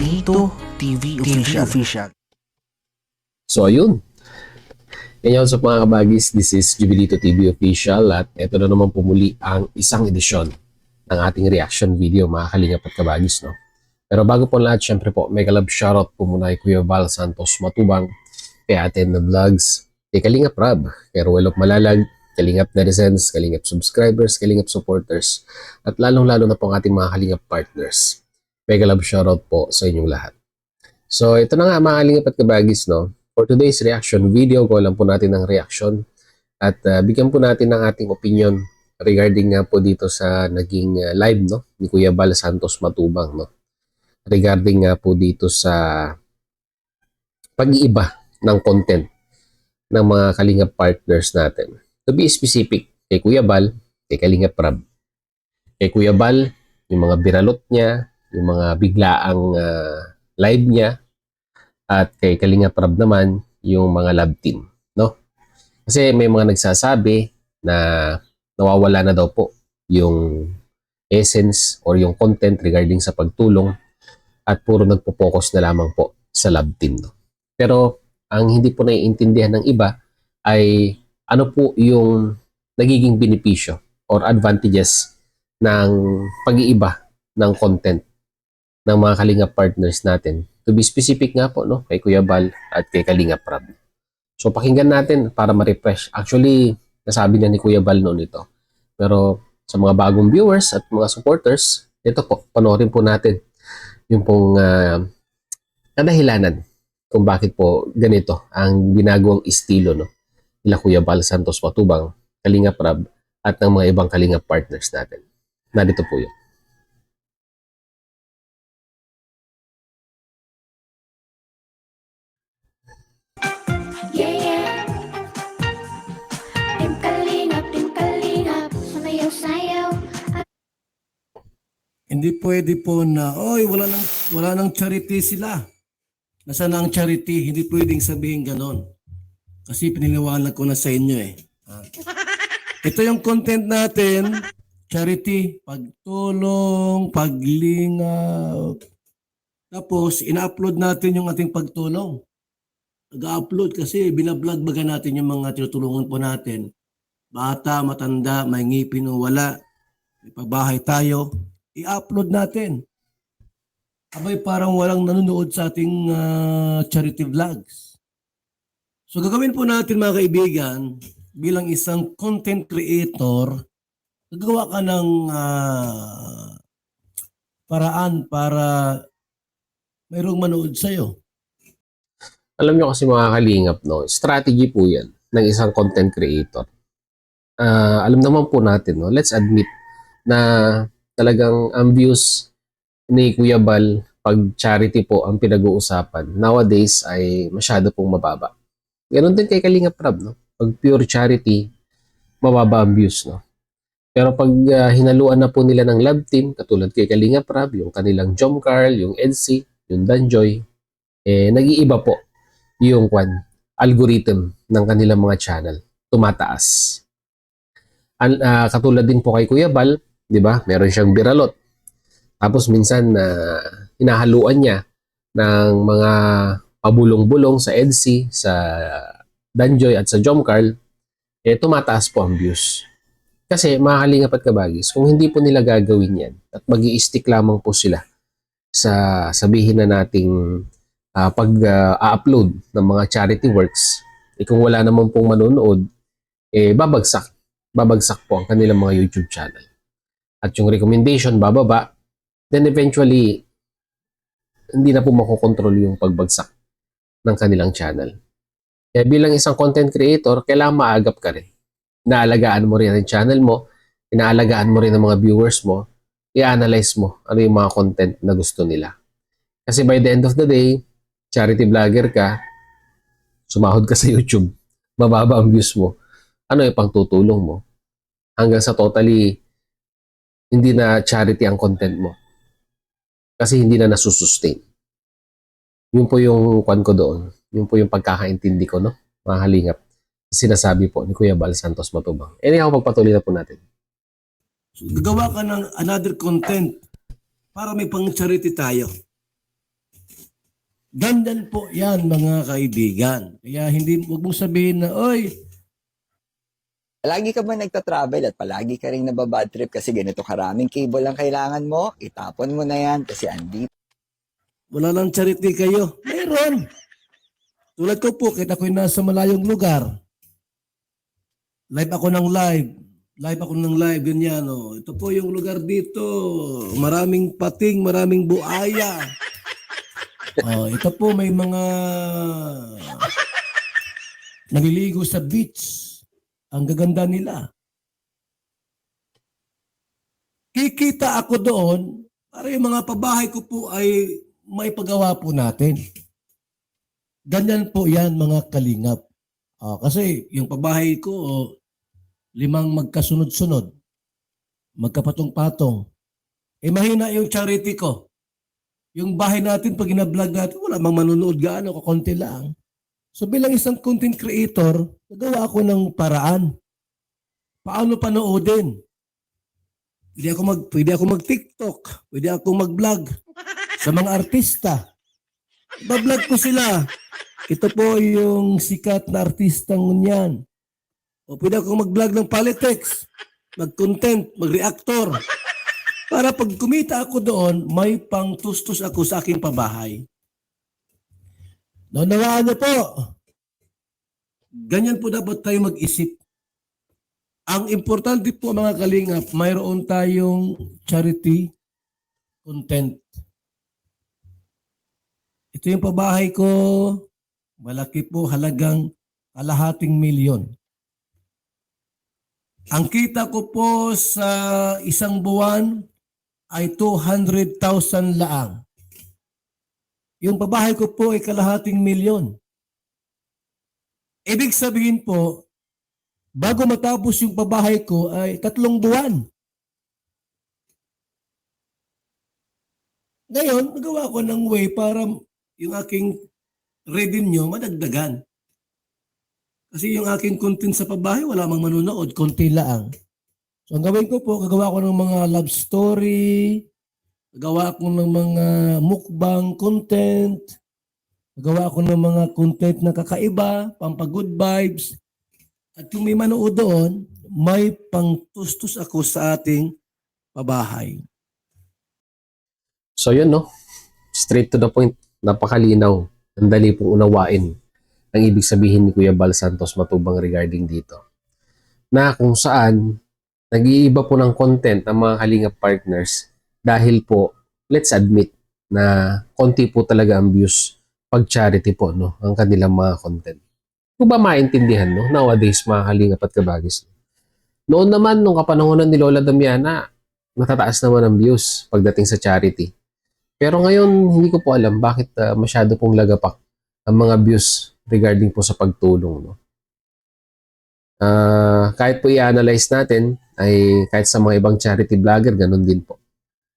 Jubilito TV Official. So ayun, yan yun sa mga kabagis, this is Jubilito TV Official at ito na naman pumuli ang isang edisyon ng ating reaction video mga kalingap at kabagis. No? Pero bago po lahat, syempre po, mega love shoutout po muna kay Kuya Val Santos Matubang, kay Aten na Vlogs, kay Kalingap Rab, kay Ruel of Malalag, Kalingap Netizens, Kalingap Subscribers, Kalingap Supporters, at lalong-lalo na po ang ating mga Kalingap Partners. Mega love shoutout po sa inyong lahat. So ito na nga mga Kalingap at kabagis, no? For today's reaction video, gawa lang po natin ng reaction at bigyan po natin ng ating opinion regarding nga po dito sa naging live, no, ni Kuya Val Santos Matubang, no, regarding nga po dito sa pag-iiba ng content ng mga Kalingap partners natin. To be specific, kay Kuya Val, kay Kalingap Rab. Kay Kuya Val, yung mga biralot niya, yung mga biglaang live niya, at kay Kalingap Rab naman, yung mga love team, no? Kasi may mga nagsasabi na nawawala na daw po yung essence or yung content regarding sa pagtulong at puro nagpo-focus na lamang po sa love team, no? Pero ang hindi po naiintindihan ng iba ay ano po yung nagiging benepisyo or advantages ng pag-iiba ng content ng mga Kalingap partners natin. To be specific nga po, no, kay Kuya Val at kay Kalingap Rab. So pakinggan natin para ma-refresh. Actually, nasabi na ni Kuya Val noon ito. Pero sa mga bagong viewers at mga supporters, ito po, panoorin po natin yung pong kadahilanan kung bakit po ganito ang ginagawang estilo, no, nila Kuya Val Santos Matubang, Kalingap Rab at ng mga ibang Kalingap partners natin. Narito po yun. Hindi pwede po na, oy, wala nang charity sila. Nasaan na ang charity? Hindi pwedeng sabihin ganon. Kasi piniliwanag ko na sa inyo eh. Ito yung content natin, charity, pagtulong, paglingaw. Tapos, ina-upload natin yung ating pagtulong. Nag-upload kasi binablog baga natin yung mga tinutulungan po natin. Bata, matanda, may ngipin o wala. May pabahay tayo. I-upload natin. Abay parang walang nanonood sa ating charity vlogs. So gagawin po natin mga kaibigan, bilang isang content creator, gagawa ka ng paraan para mayroong manood sa'yo. Alam nyo kasi mga Kalingap, no, strategy po yan ng isang content creator. Alam naman po natin, no, let's admit na talagang ang views ni Kuya Val pag charity po ang pinag-uusapan nowadays ay masyado pong mababa. Ganon din kay Kalingap Rab, no? Pag pure charity, mababa ang views, no? Pero pag hinaluan na po nila ng love team, katulad kay Kalingap Rab, yung kanilang Jom Carl, yung Edsy, yung Danjoy, nag-iiba po yung algorithm ng kanilang mga channel. Tumataas. Katulad din po kay Kuya Val, di ba? Meron siyang biralot. Tapos minsan hinahaluan niya ng mga pabulong-bulong sa Edsy, sa Danjoy at sa Jom Carl, tumataas po ang views. Kasi mga Kalingap at kabagis, kung hindi po nila gagawin yan at mag-i-stick lamang po sila sa sabihin na nating pag-upload ng mga charity works, kung wala naman pong manonood, babagsak po ang kanilang mga YouTube channel. At yung recommendation bababa, then eventually hindi na po makokontrol yung pagbagsak ng kanilang channel. Kaya bilang isang content creator, kailangan maagap ka rin. Inaalagaan mo rin ang channel mo, inaalagaan mo rin ang mga viewers mo, i-analyze mo ano yung mga content na gusto nila. Kasi by the end of the day, charity vlogger ka, sumahod ka sa YouTube, mababa ang views mo, ano yung pangtutulong mo? Hanggang sa totally hindi na charity ang content mo. Kasi hindi na nasusustain. Yun po yung kwan ko doon. Yun po yung pagkakaintindi ko, no? Mga Kalingap. Sinasabi po ni Kuya Val Santos Matubang. Anyhow, pagpatuloy na po natin. So, gagawa ka ng another content para may pang charity tayo. Ganyan po yan mga kaibigan. Kaya huwag mong sabihin na, oy, Lagi ka ba nagta-travel at palagi ka rin nababad trip kasi ganito karaming cable ang kailangan mo? Itapon mo na yan kasi andito wala lang charity kayo. Mayroon. Tulad ko po, kita ko'y nasa malayong lugar. Live ako ng live. Live ako ng live, ganyan. Oh. Ito po yung lugar dito. Maraming pating, maraming buaya. Oh, ito po may mga naliligo sa beach. Ang gaganda nila. Kikita ako doon para yung mga pabahay ko po ay may pagawa po natin. Ganyan po yan mga kalingap. Kasi yung pabahay ko, 5 magkasunod-sunod. Magkapatong-patong. Mahina yung charity ko. Yung bahay natin, pag ina-vlog natin, wala mang manunood gaano, kakunti lang. So bilang isang content creator, nagawa ako ng paraan. Paano panoodin? Pwede ako mag-TikTok, pwede ako mag-vlog sa mga artista. Ba-vlog ko sila. Ito po yung sikat na artistang ngunyan. O pwede ako mag-vlog ng politics, mag-content, mag-reactor. Para pag kumita ako doon, may pang-tustos ako sa aking pabahay. Naunawaan niyo po. Ganyan po dapat tayo mag-isip. Ang importante po mga kalingap, mayroon tayong charity content. Ito yung pabahay ko, malaki po, halagang 250,000. Ang kita ko po sa isang buwan ay 200,000 laang. Yung pabahay ko po ay 250,000. Ibig sabihin po, bago matapos yung pabahay ko ay 3 buwan. Ngayon, nagawa ko ng way para yung aking revenue madagdagan. Kasi yung aking content sa pabahay, wala mang manonood, konti lang. So ang gawin ko po, gagawa ko ng mga love story, gagawa ko ng mga mukbang content, gagawa ko ng mga content na kakaiba, pampa-good vibes. At kung may manood doon, may pangtustos ako sa ating pabahay. So yun, no? Straight to the point. Napakalinaw. Ang dali pong unawain ang ibig sabihin ni Kuya Bal Santos Matubang regarding dito. Na kung saan, nag-iiba po ng content ang mga Kalingap partners dahil po, let's admit, na konti po talaga ang views pag charity po, no? Ang kanilang mga content. Kung ba maintindihan, no? Nowadays, mga Kalingap at Kabagis. Noon naman, nung kapanahonan ni Lola Damiana, matataas naman ang views pagdating sa charity. Pero ngayon, hindi ko po alam bakit masyado pong lagapak ang mga views regarding po sa pagtulong. No? Kahit po i-analyze natin, ay kahit sa mga ibang charity vlogger, ganun din po.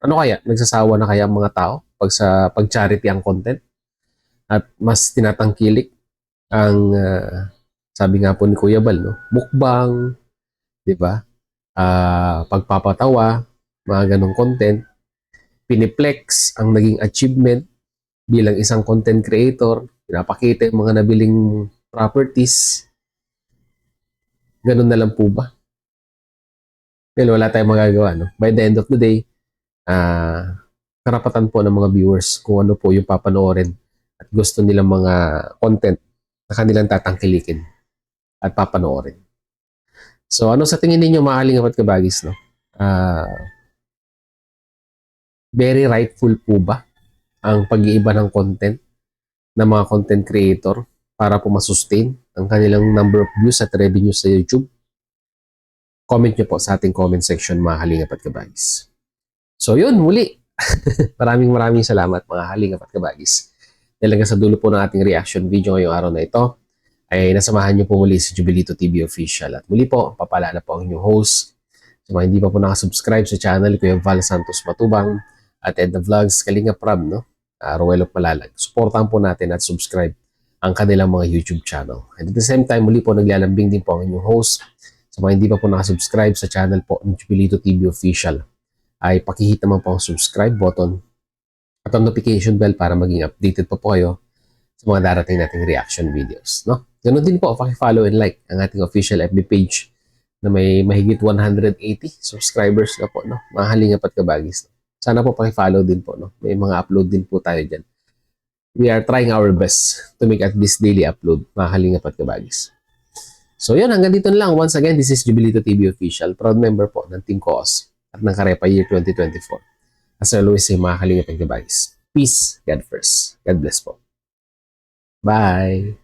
Ano kaya? Nagsasawa na kaya ang mga tao sa pag-charity ang content? At mas tinatangkilik ang, sabi nga po ni Kuya Bal, no? Mukbang, di ba? Pagpapatawa, mga ganong content. Piniplex ang naging achievement bilang isang content creator, pinapakita yung mga nabiling properties. Ganun na lang po ba? Well, wala tayong magagawa, no? By the end of the day, karapatan po ng mga viewers kung ano po yung papanoorin at gusto nilang mga content na kanilang tatangkilikin at papanoorin. So, ano sa tingin ninyo, mga Kalingap at Kabagis, no? Very rightful po ba ang pag-iiba ng content ng mga content creator para po masustain ang kanilang number of views at revenue sa YouTube? Comment nyo po sa ating comment section, mga Kalingap at Kabagis. So yun, muli. maraming salamat, mga Kalingap at Kabagis. Dahil hanggang sa dulo po ng ating reaction video ngayong araw na ito, ay nasamahan nyo po muli si Jubilito TV Official. At muli po, papaalala po ang inyong host. Sa mga hindi pa po nakasubscribe sa channel, Kuya Val Santos Matubang, at Edna Vlogs, Kalingap Ram, no? Ruel of Malalag. Supportahan po natin at subscribe ang kanilang mga YouTube channel. And at the same time, muli po naglalambing din po ang inyong host. Sa mga hindi pa po nakasubscribe sa channel po ng Jubilito TV Official, ay pakihit naman po ang subscribe button at ang notification bell para maging updated pa po kayo sa mga darating nating reaction videos, no? Ganun din po, paki-follow and like ang ating official FB page na may mahigit 180 subscribers na po, no? Mga Kalingap at Kabagis. Sana po paki-follow din po, no? May mga upload din po tayo dyan. We are trying our best to make at least daily upload, mga Kalingap at Kabagis. So yun, hanggang dito na lang. Once again, this is Jubilito TV Official, proud member po ng Team COOS at ng Karepa Year 2024. As always, mga Kalingap at Kabagis. Peace, God first. God bless po. Bye!